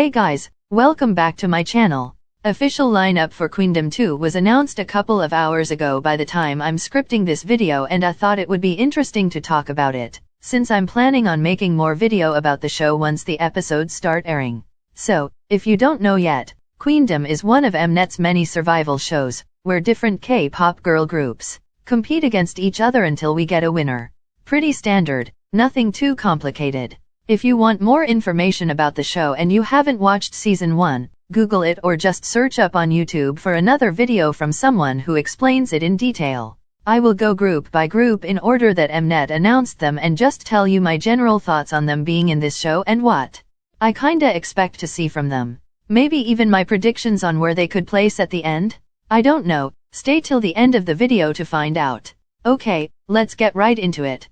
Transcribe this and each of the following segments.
Hey guys, welcome back to my channel. Official lineup for Queendom 2 was announced a couple of hours ago by the time I'm scripting this video, and I thought it would be interesting to talk about it, since I'm planning on making more video about the show once the episodes start airing. So, if you don't know yet, Queendom is one of Mnet's many survival shows, where different K-pop girl groups compete against each other until we get a winner. Pretty standard, nothing too complicated. If you want more information about the show and you haven't watched season 1, Google it or just search up on YouTube for another video from someone who explains it in detail. I will go group by group in order that Mnet announced them and just tell you my general thoughts on them being in this show and what I kinda expect to see from them. Maybe even my predictions on where they could place at the end? I don't know, stay till the end of the video to find out. Okay, let's get right into it.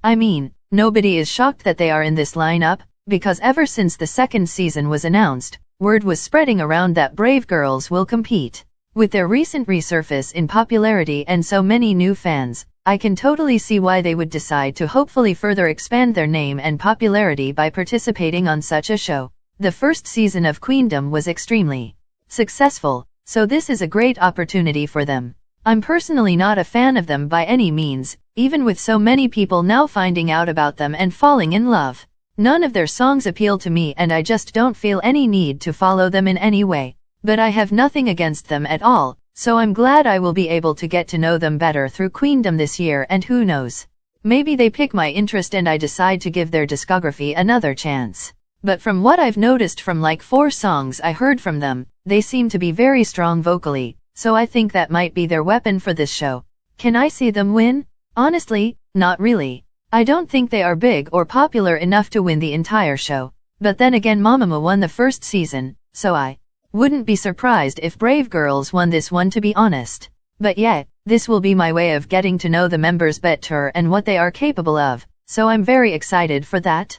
I mean, nobody is shocked that they are in this lineup, because ever since the second season was announced, word was spreading around that Brave girls will compete. With their recent resurface in popularity and so many new fans, I can totally see why they would decide to hopefully further expand their name and popularity by participating on such a show. The first season of Queendom was extremely successful, so this is a great opportunity for them. I'm personally not a fan of them by any means, even with so many people now finding out about them and falling in love. None of their songs appeal to me and I just don't feel any need to follow them in any way. But I have nothing against them at all, so I'm glad I will be able to get to know them better through Queendom this year, and who knows, maybe they pick my interest and I decide to give their discography another chance. But from what I've noticed from like 4 songs I heard from them, they seem to be very strong vocally, so I think that might be their weapon for this show. Can I see them win? Honestly, not really. I don't think they are big or popular enough to win the entire show. But then again, Mamamoo won the first season, so I wouldn't be surprised if Brave Girls won this one, to be honest. But yeah, this will be my way of getting to know the members better and what they are capable of, so I'm very excited for that.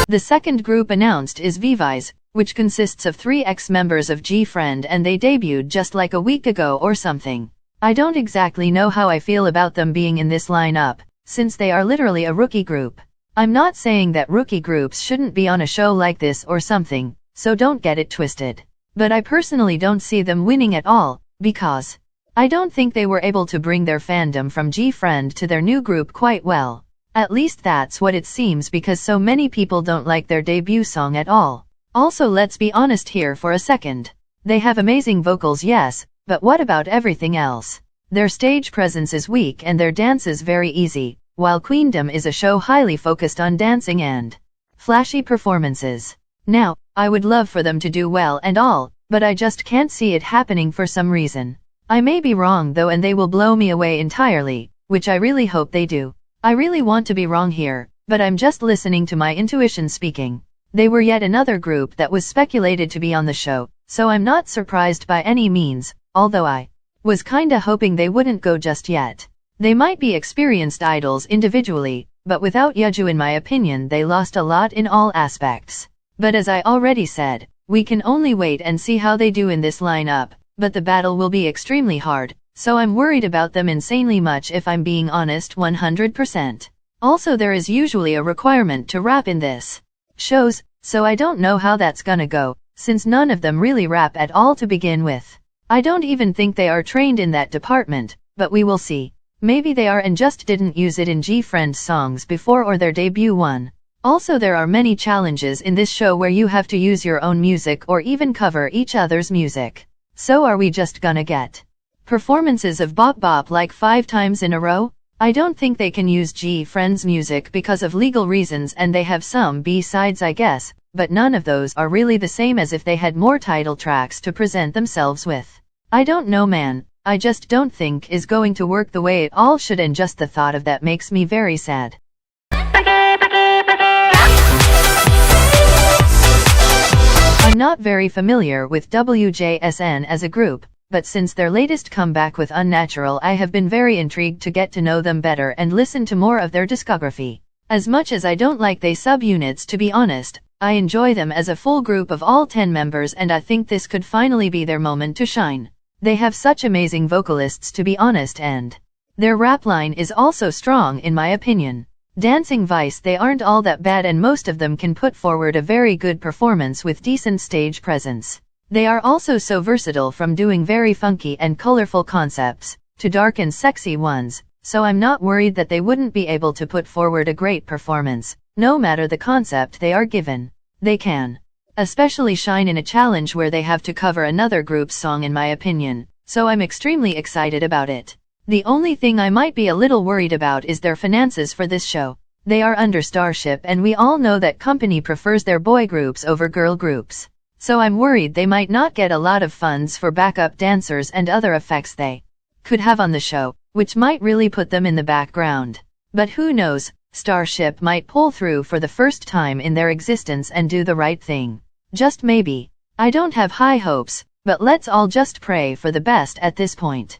The second group announced is Vivi's, which consists of 3 ex-members of G-Friend, and they debuted just like a week ago or something. I don't exactly know how I feel about them being in this lineup, since they are literally a rookie group. I'm not saying that rookie groups shouldn't be on a show like this or something, so don't get it twisted. But I personally don't see them winning at all, because I don't think they were able to bring their fandom from G-Friend to their new group quite well. At least that's what it seems, because so many people don't like their debut song at all. Also, let's be honest here for a second. They have amazing vocals, yes, but what about everything else? Their stage presence is weak and their dance is very easy, while Queendom is a show highly focused on dancing and flashy performances. Now, I would love for them to do well and all, but I just can't see it happening for some reason. I may be wrong though, and they will blow me away entirely, which I really hope they do. I really want to be wrong here, but I'm just listening to my intuition speaking. They were yet another group that was speculated to be on the show, so I'm not surprised by any means, although I was kinda hoping they wouldn't go just yet. They might be experienced idols individually, but without Yeju, in my opinion, they lost a lot in all aspects. But as I already said, we can only wait and see how they do in this lineup, but the battle will be extremely hard, so I'm worried about them insanely much, if I'm being honest 100%. Also, there is usually a requirement to rap in this shows, so I don't know how that's gonna go, since none of them really rap at all to begin with. I don't even think they are trained in that department, but we will see. Maybe they are and just didn't use it in G-Friend songs before or their debut one. Also, there are many challenges in this show where you have to use your own music or even cover each other's music. So are we just gonna get performances of Bop Bop like 5 times in a row? I don't think they can use G-Friend's music because of legal reasons, and they have some B-sides I guess, but none of those are really the same as if they had more title tracks to present themselves with. I don't know, man, I just don't think is going to work the way it all should, and just the thought of that makes me very sad. I'm not very familiar with WJSN as a group, but since their latest comeback with Unnatural, I have been very intrigued to get to know them better and listen to more of their discography. As much as I don't like they subunits, to be honest, I enjoy them as a full group of all 10 members, and I think this could finally be their moment to shine. They have such amazing vocalists, to be honest, and their rap line is also strong in my opinion. Dancing-wise they aren't all that bad, and most of them can put forward a very good performance with decent stage presence. They are also so versatile, from doing very funky and colorful concepts to dark and sexy ones, so I'm not worried that they wouldn't be able to put forward a great performance. No matter the concept they are given, they can especially shine in a challenge where they have to cover another group's song in my opinion, so I'm extremely excited about it. The only thing I might be a little worried about is their finances for this show. They are under Starship, and we all know that company prefers their boy groups over girl groups. So I'm worried they might not get a lot of funds for backup dancers and other effects they could have on the show, which might really put them in the background. But who knows, Starship might pull through for the first time in their existence and do the right thing. Just maybe. I don't have high hopes, but let's all just pray for the best at this point.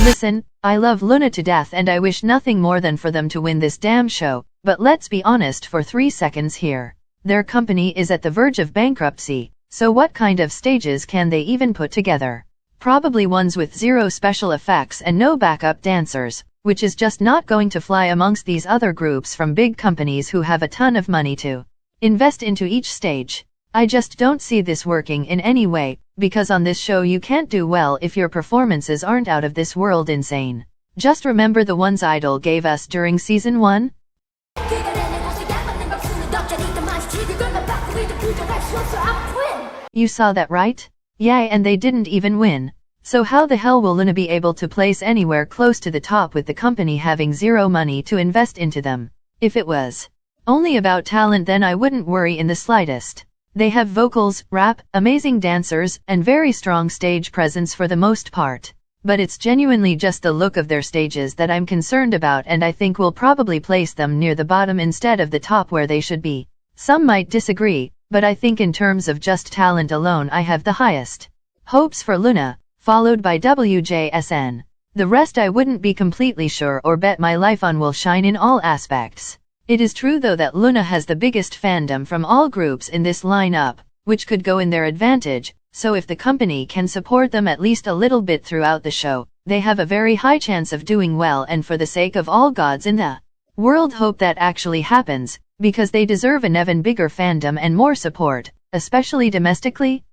Listen, I love Loona to death and I wish nothing more than for them to win this damn show, but let's be honest for 3 seconds here. Their company is at the verge of bankruptcy, so what kind of stages can they even put together? Probably ones with zero special effects and no backup dancers, which is just not going to fly amongst these other groups from big companies who have a ton of money to invest into each stage. I just don't see this working in any way, because on this show you can't do well if your performances aren't out of this world insane. Just remember the ones Idol gave us during season 1? You saw that, right? Yeah, and they didn't even win. So how the hell will Loona be able to place anywhere close to the top with the company having zero money to invest into them? If it was only about talent, then I wouldn't worry in the slightest. They have vocals, rap, amazing dancers, and very strong stage presence for the most part. But it's genuinely just the look of their stages that I'm concerned about, and I think we'll probably place them near the bottom instead of the top where they should be. Some might disagree, but I think in terms of just talent alone I have the highest hopes for Loona, followed by WJSN. The rest I wouldn't be completely sure or bet my life on will shine in all aspects. It is true though that Loona has the biggest fandom from all groups in this lineup, which could go in their advantage, so if the company can support them at least a little bit throughout the show, they have a very high chance of doing well, and for the sake of all gods in the world, hope that actually happens, because they deserve an even bigger fandom and more support, especially domestically.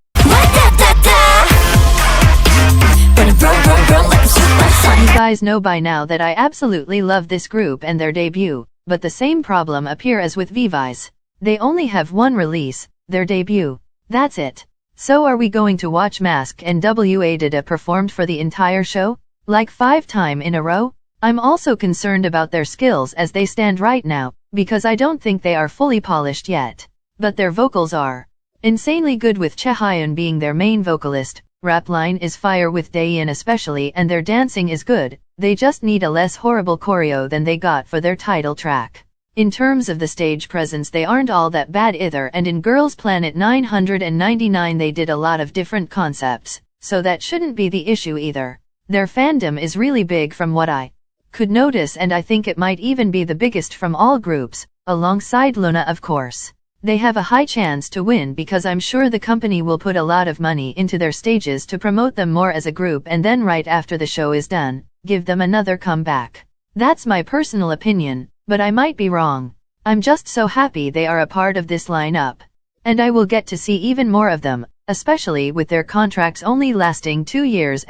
You guys know by now that I absolutely love this group and their debut, but the same problem appears as with VIVAI's. They only have one release, their debut. That's it. So are we going to watch Mask and WA Dida performed for the entire show? Like 5 times in a row? I'm also concerned about their skills as they stand right now, because I don't think they are fully polished yet. But their vocals are insanely good, with Chaehyun being their main vocalist. Rap line is fire with Daein especially, and their dancing is good. They just need a less horrible choreo than they got for their title track. In terms of the stage presence they aren't all that bad either, and in Girls Planet 999 they did a lot of different concepts, so that shouldn't be the issue either. Their fandom is really big from what I could notice, and I think it might even be the biggest from all groups, alongside Loona of course. They have a high chance to win because I'm sure the company will put a lot of money into their stages to promote them more as a group, and then right after the show is done, give them another comeback. That's my personal opinion, but I might be wrong. I'm just so happy they are a part of this lineup. And I will get to see even more of them, especially with their contracts only lasting 2.5 years.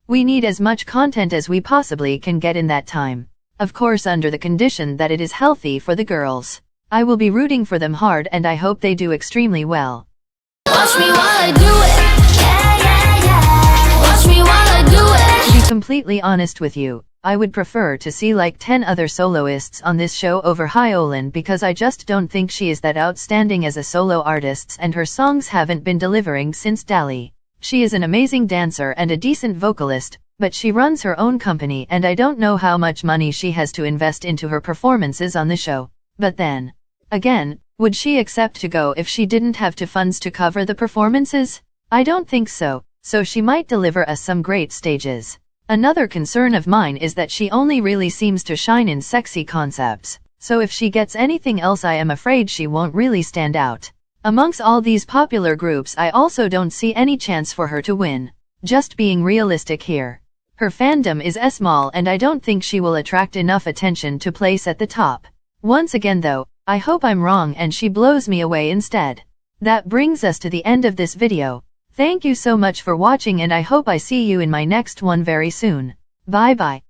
We need as much content as we possibly can get in that time. Of course, under the condition that it is healthy for the girls. I will be rooting for them hard, and I hope they do extremely well. Watch me while I do it. Yeah, yeah, yeah. Watch me while I do it. To be completely honest with you, I would prefer to see like 10 other soloists on this show over Hyolan, because I just don't think she is that outstanding as a solo artist, and her songs haven't been delivering since Dali. She is an amazing dancer and a decent vocalist, but she runs her own company, and I don't know how much money she has to invest into her performances on the show. But then again, would she accept to go if she didn't have the funds to cover the performances? I don't think so, so she might deliver us some great stages. Another concern of mine is that she only really seems to shine in sexy concepts, so if she gets anything else I am afraid she won't really stand out. Amongst all these popular groups, I also don't see any chance for her to win. Just being realistic here. Her fandom is small and I don't think she will attract enough attention to place at the top. Once again though, I hope I'm wrong and she blows me away instead. That brings us to the end of this video. Thank you so much for watching and I hope I see you in my next one very soon. Bye bye.